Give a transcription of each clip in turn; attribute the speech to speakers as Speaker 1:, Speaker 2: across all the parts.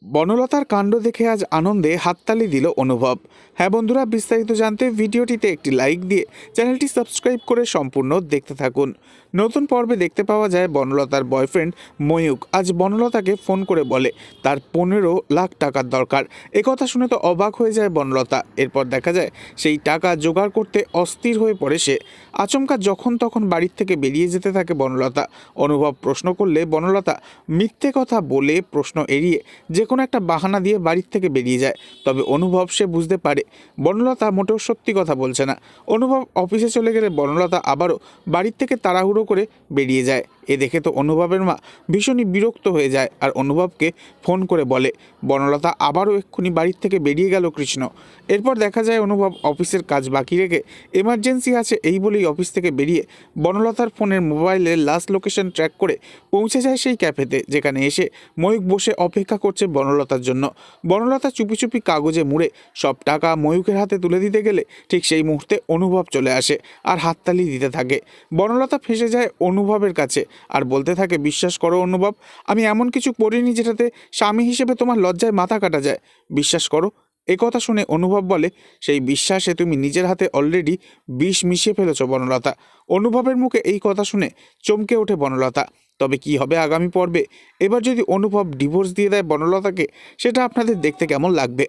Speaker 1: বনলতার কাণ্ড দেখে আজ আনন্দে হাততালি দিল অনুভব। হ্যাঁ বন্ধুরা, বিস্তারিত জানতে ভিডিওটিতে একটি লাইক দিয়ে চ্যানেলটি সাবস্ক্রাইব করে সম্পূর্ণ দেখতে থাকুন। নতুন পর্বে দেখতে পাওয়া যায় বনলতার বয়ফ্রেন্ড ময়ূক আজ বনলতাকে ফোন করে বলে তার 15 লাখ টাকার দরকার। একথা শুনে তো অবাক হয়ে যায় বনলতা। এরপর দেখা যায় সেই টাকা জোগাড় করতে অস্থির হয়ে পড়ে সে। আচমকা যখন তখন বাড়ির থেকে বেরিয়ে যেতে থাকে বনলতা। অনুভব প্রশ্ন করলে বনলতা মিথ্যে কথা বলে প্রশ্ন এড়িয়ে যে কোনো একটা বাহানা দিয়ে বাড়ির থেকে বেরিয়ে যায়। তবে অনুভব সে বুঝতে পারে বনলতা মোটেও সত্যি কথা বলছে না। অনুভব অফিসে চলে গেলে বনলতা আবারও বাড়ির থেকে তাড়াহুড়ো করে বেরিয়ে যায়। এ দেখে তো অনুভবের মা ভীষণই বিরক্ত হয়ে যায় আর অনুভবকে ফোন করে বলে বনলতা আবারও এক্ষুনি বাড়ির থেকে বেরিয়ে গেল কৃষ্ণ। এরপর দেখা যায় অনুভব অফিসের কাজ বাকি রেখে এমার্জেন্সি আছে এই বলেই অফিস থেকে বেরিয়ে বনলতার ফোনের মোবাইলের লাস্ট লোকেশন ট্র্যাক করে পৌঁছে যায় সেই ক্যাফেতে, যেখানে এসে ময়ূক বসে অপেক্ষা করছে বনলতার জন্য। বনলতা চুপি চুপি কাগজে মুড়ে সব টাকা ময়ূকের হাতে তুলে দিতে গেলে ঠিক সেই মুহূর্তে অনুভব চলে আসে আর হাততালি দিতে থাকে। বনলতা ফেঁসে যায় অনুভবের কাছে আর বলতে থাকে, বিশ্বাস করো অনুভব, আমি এমন কিছু করিনি যেটাতে স্বামী হিসেবে তোমার লজ্জায় মাথা কাটা যায়। বিশ্বাস করো। একথা শুনে অনুভব বলে, সেই বিশ্বাসে তুমি নিজের হাতে অলরেডি বিষ মিশিয়ে ফেলেছ বনলতা। অনুভবের মুখে এই কথা শুনে চমকে ওঠে বনলতা। তবে কি হবে আগামী পর্বে? এবার যদি অনুভব ডিভোর্স দিয়ে দেয় বনলতাকে, সেটা আপনাদের দেখতে কেমন লাগবে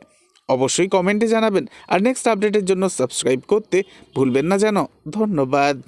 Speaker 1: অবশ্যই কমেন্টে জানাবেন। আর নেক্সট আপডেটের জন্য সাবস্ক্রাইব করতে ভুলবেন না যেন। ধন্যবাদ।